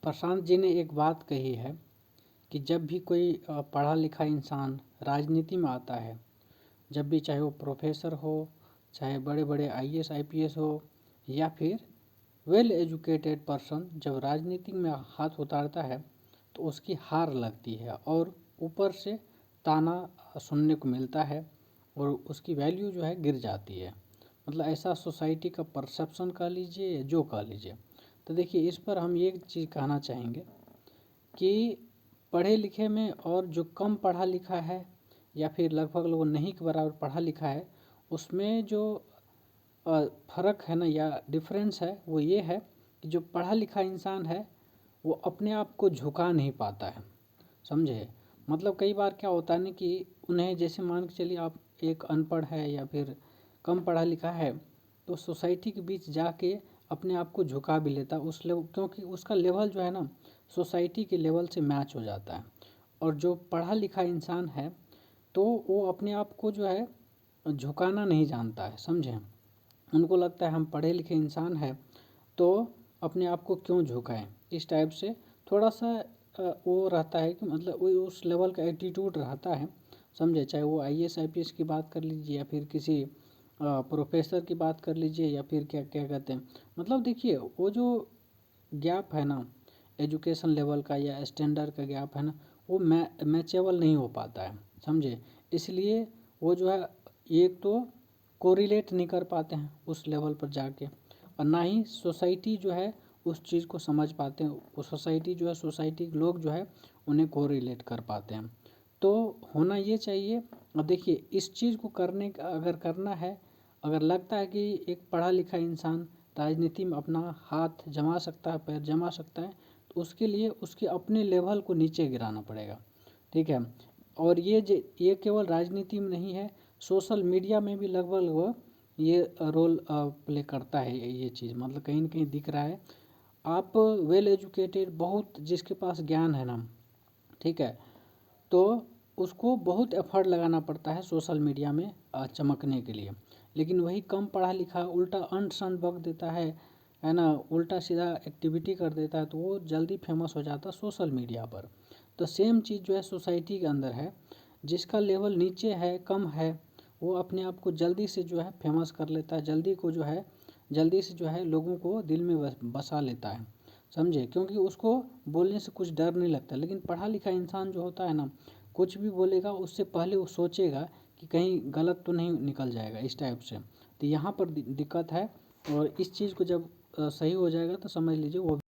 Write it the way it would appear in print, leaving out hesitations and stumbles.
प्रशांत जी ने एक बात कही है कि जब भी कोई पढ़ा लिखा इंसान राजनीति में आता है, जब भी चाहे वो प्रोफेसर हो, चाहे बड़े बड़े आईएएस आईपीएस हो, या फिर वेल एजुकेटेड पर्सन जब राजनीति में हाथ उतारता है तो उसकी हार लगती है और ऊपर से ताना सुनने को मिलता है और उसकी वैल्यू जो है गिर जाती है। मतलब ऐसा सोसाइटी का परसेप्शन कह लीजिए या जो कह लीजिए। तो देखिए, इस पर हम एक चीज़ कहना चाहेंगे कि पढ़े लिखे में और जो कम पढ़ा लिखा है या फिर लगभग लोग नहीं के बराबर पढ़ा लिखा है, उसमें जो फ़र्क है ना या डिफरेंस है वो ये है कि जो पढ़ा लिखा इंसान है वो अपने आप को झुका नहीं पाता है। समझे? मतलब कई बार क्या होता है ना कि उन्हें, जैसे मान के चलिए आप एक अनपढ़ है या फिर कम पढ़ा लिखा है, तो सोसाइटी के बीच जाके अपने आप को झुका भी लेता है उस लेवल, क्योंकि उसका लेवल जो है ना सोसाइटी के लेवल से मैच हो जाता है। और जो पढ़ा लिखा इंसान है तो वो अपने आप को जो है झुकाना नहीं जानता है। समझें? उनको लगता है हम पढ़े लिखे इंसान हैं तो अपने आप को क्यों झुकाएं, इस टाइप से थोड़ा सा वो रहता है कि मतलब वो उस लेवल का एटीट्यूड रहता है। समझे? चाहे वो आईएएस आईपीएस की बात कर लीजिए या फिर किसी प्रोफेसर की बात कर लीजिए या फिर क्या क्या कहते हैं। मतलब देखिए, वो जो गैप है ना एजुकेशन लेवल का या स्टैंडर्ड का गैप है ना, वो मैचेबल नहीं हो पाता है। समझे? इसलिए वो जो है एक तो कोरिलेट नहीं कर पाते हैं उस लेवल पर जाके, और ना ही सोसाइटी जो है उस चीज़ को समझ पाते हैं। वो सोसाइटी जो है, सोसाइटी के लोग जो है उन्हें कोरिलेट कर पाते हैं। तो होना ये चाहिए। और देखिए, इस चीज़ को करने का अगर करना है, अगर लगता है कि एक पढ़ा लिखा इंसान राजनीति में अपना हाथ जमा सकता है, पैर जमा सकता है, तो उसके लिए उसके अपने लेवल को नीचे गिराना पड़ेगा। ठीक है? और ये केवल राजनीति में नहीं है, सोशल मीडिया में भी लगभग ये रोल प्ले करता है। ये चीज़ मतलब कहीं ना कहीं दिख रहा है। आप वेल एजुकेटेड, बहुत जिसके पास ज्ञान है ना, ठीक है, तो उसको बहुत एफर्ट लगाना पड़ता है सोशल मीडिया में चमकने के लिए। लेकिन वही कम पढ़ा लिखा उल्टा अंट शंट बक देता है ना, उल्टा सीधा एक्टिविटी कर देता है, तो वो जल्दी फेमस हो जाता है सोशल मीडिया पर। तो सेम चीज़ जो है सोसाइटी के अंदर है, जिसका लेवल नीचे है, कम है, वो अपने आप को जल्दी से जो है फेमस कर लेता है, जल्दी से जो है लोगों को दिल में बसा लेता है। समझे? क्योंकि उसको बोलने से कुछ डर नहीं लगता। लेकिन पढ़ा लिखा इंसान जो होता है ना, कुछ भी बोलेगा उससे पहले वो सोचेगा कि कहीं गलत तो नहीं निकल जाएगा, इस टाइप से। तो यहाँ पर दिक्कत है। और इस चीज़ को जब सही हो जाएगा तो समझ लीजिए वो